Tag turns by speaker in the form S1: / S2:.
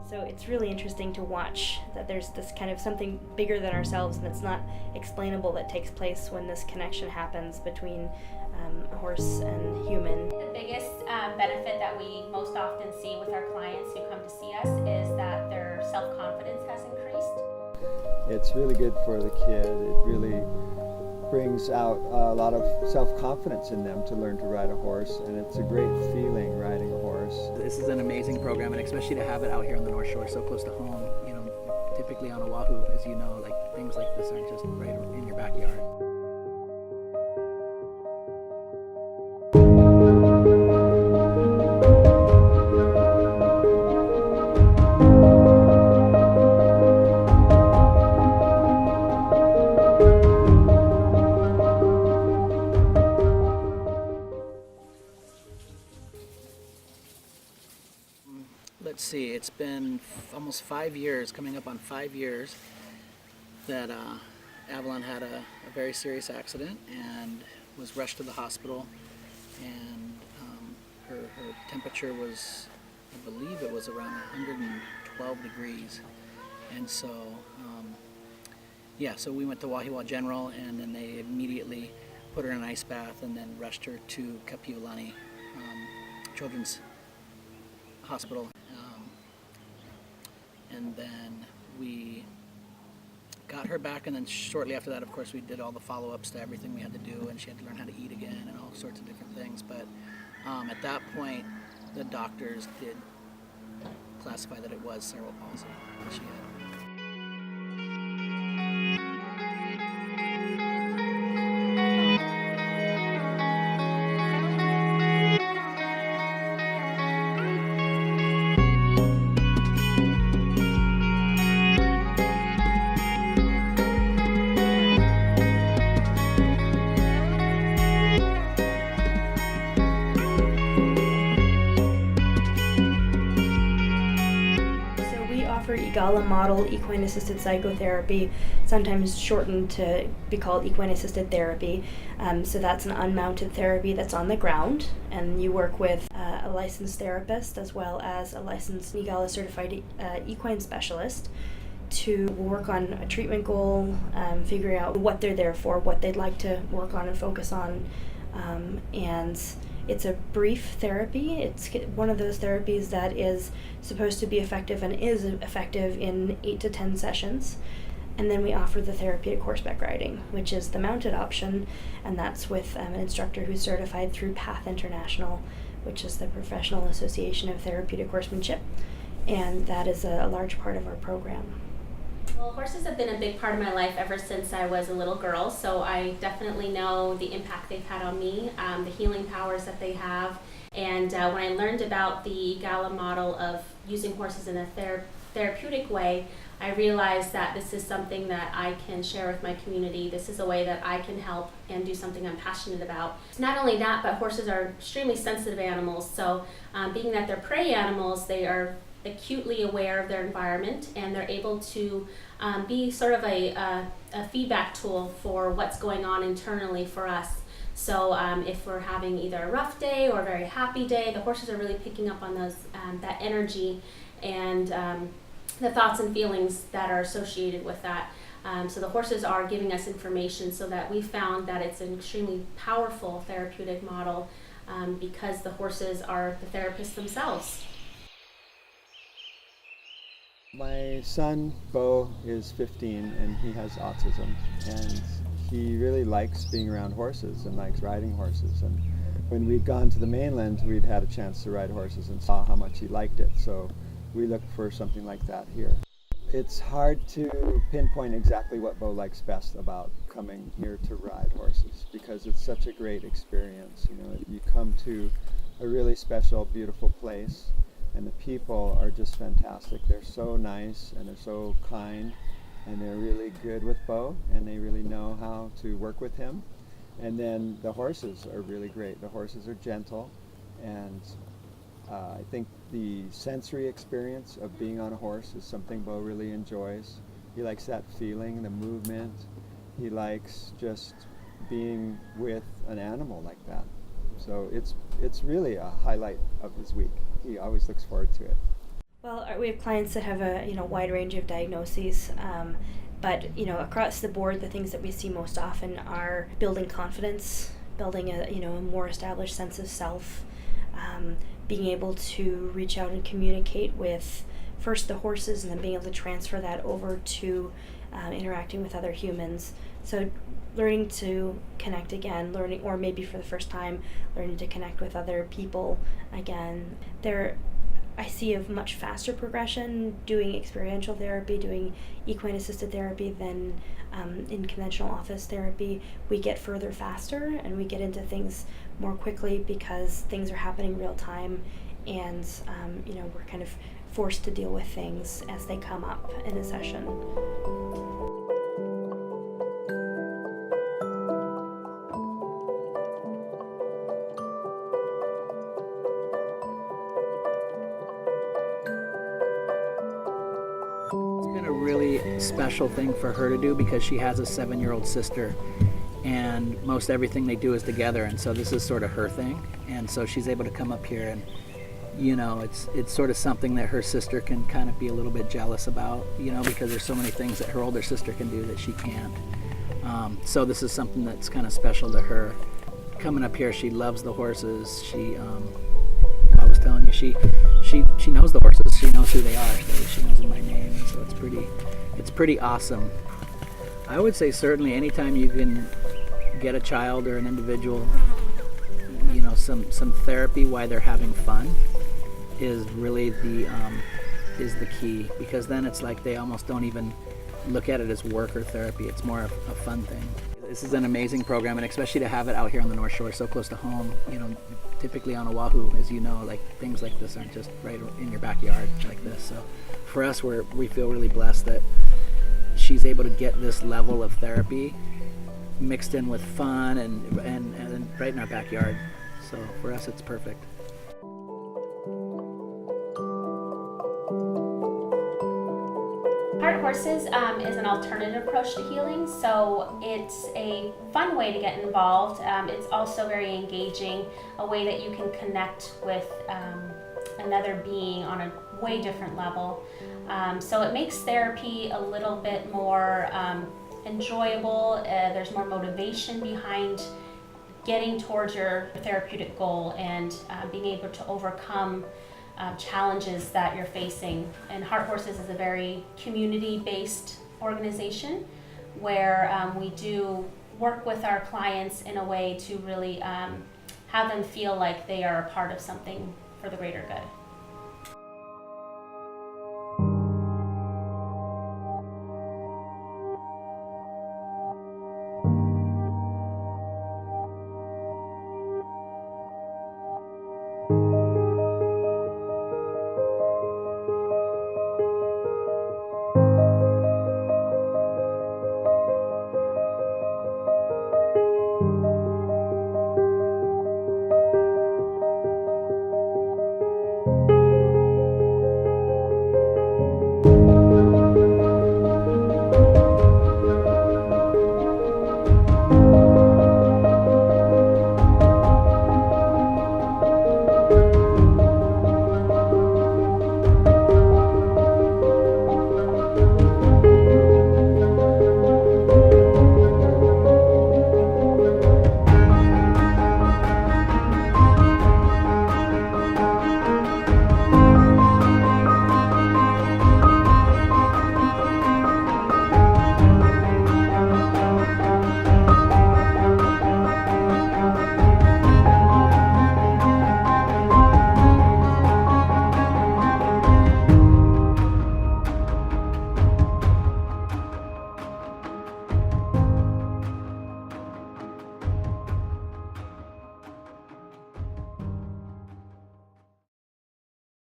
S1: So it's really interesting to watch that there's this kind of something bigger than ourselves, and it's not explainable, that takes place when this connection happens between a horse and human.
S2: The biggest benefit that we most often see with our clients who come to see us is that their self-confidence has increased.
S3: It's really good for the kid. It really brings out a lot of self-confidence in them to learn to ride a horse, and it's a great feeling riding a horse.
S4: This is an amazing program, and especially to have it out here on the North Shore, so close to home. You know, typically on Oahu, as you know, like things like this aren't just right in your backyard. Let's see, it's been almost 5 years, coming up on 5 years, that Avalon had a very serious accident and was rushed to the hospital, and her temperature was, I believe it was around 112 degrees, and so so we went to Wahiawa General, and then they immediately put her in an ice bath and then rushed her to Kapiolani Children's Hospital. And then we got her back, and then shortly after that, of course, we did all the follow-ups to everything we had to do, and she had to learn how to eat again and all sorts of different things. But at that point, the doctors did classify that it was cerebral palsy that she had.
S1: EGALA model equine assisted psychotherapy, sometimes shortened to be called equine assisted therapy. So that's an unmounted therapy that's on the ground, and you work with a licensed therapist as well as a licensed EGALA certified equine specialist to work on a treatment goal, figuring out what they're there for, what they'd like to work on and focus on, and it's a brief therapy. It's one of those therapies that is supposed to be effective and is effective in 8 to 10 sessions. And then we offer the therapeutic horseback riding, which is the mounted option, and that's with an instructor who's certified through PATH International, which is the Professional Association of Therapeutic Horsemanship, and that is a large part of our program.
S2: Well, horses have been a big part of my life ever since I was a little girl, so I definitely know the impact they've had on me, the healing powers that they have. And when I learned about the EGALA model of using horses in a therapeutic way, I realized that this is something that I can share with my community. This is a way that I can help and do something I'm passionate about. Not only that, but horses are extremely sensitive animals, so being that they're prey animals, they are acutely aware of their environment, and they're able to be sort of a feedback tool for what's going on internally for us. So if we're having either a rough day or a very happy day, the horses are really picking up on those that energy and the thoughts and feelings that are associated with that. So the horses are giving us information, so that we found that it's an extremely powerful therapeutic model because the horses are the therapists themselves.
S3: My son, Bo, is 15, and he has autism, and he really likes being around horses and likes riding horses. And when we'd gone to the mainland, we'd had a chance to ride horses and saw how much he liked it, so we looked for something like that here. It's hard to pinpoint exactly what Bo likes best about coming here to ride horses, because it's such a great experience. You know, you come to a really special, beautiful place, and the people are just fantastic. They're so nice, and they're so kind, and they're really good with Bo, and they really know how to work with him. And then the horses are really great. The horses are gentle, and I think the sensory experience of being on a horse is something Bo really enjoys. He likes that feeling, the movement. He likes just being with an animal like that. So it's really a highlight of his week. He always looks forward to it.
S1: Well, we have clients that have a wide range of diagnoses, but across the board, the things that we see most often are building confidence, building a more established sense of self, being able to reach out and communicate with first the horses, and then being able to transfer that over to interacting with other humans. So learning to connect again, or maybe for the first time, learning to connect with other people again. I see a much faster progression doing experiential therapy, doing equine-assisted therapy than in conventional office therapy. We get further faster and we get into things more quickly because things are happening real time, and we're kind of forced to deal with things as they come up in a session.
S4: A really special thing for her to do because she has a 7-year-old sister, and most everything they do is together, and so this is sort of her thing, and so she's able to come up here, and it's sort of something that her sister can kind of be a little bit jealous about, because there's so many things that her older sister can do that she can't. So this is something that's kind of special to her. Coming up here, she loves the horses. I was telling you, she knows the horses. She knows who they are. She knows my name. So it's pretty awesome. I would say certainly anytime you can get a child or an individual, some therapy while they're having fun is really is the key, because then it's like they almost don't even look at it as work or therapy. It's more of a fun thing. This is an amazing program, and especially to have it out here on the North Shore, so close to home. Typically on Oahu, as you know, like things like this aren't just right in your backyard like this. So for us, we feel really blessed that she's able to get this level of therapy mixed in with fun and right in our backyard. So for us, it's perfect.
S2: Heart Horses is an alternative approach to healing, so it's a fun way to get involved. It's also very engaging, a way that you can connect with another being on a way different level. So it makes therapy a little bit more enjoyable. There's more motivation behind getting towards your therapeutic goal and being able to overcome challenges that you're facing. And Heart Horses is a very community-based organization where we do work with our clients in a way to really have them feel like they are a part of something for the greater good.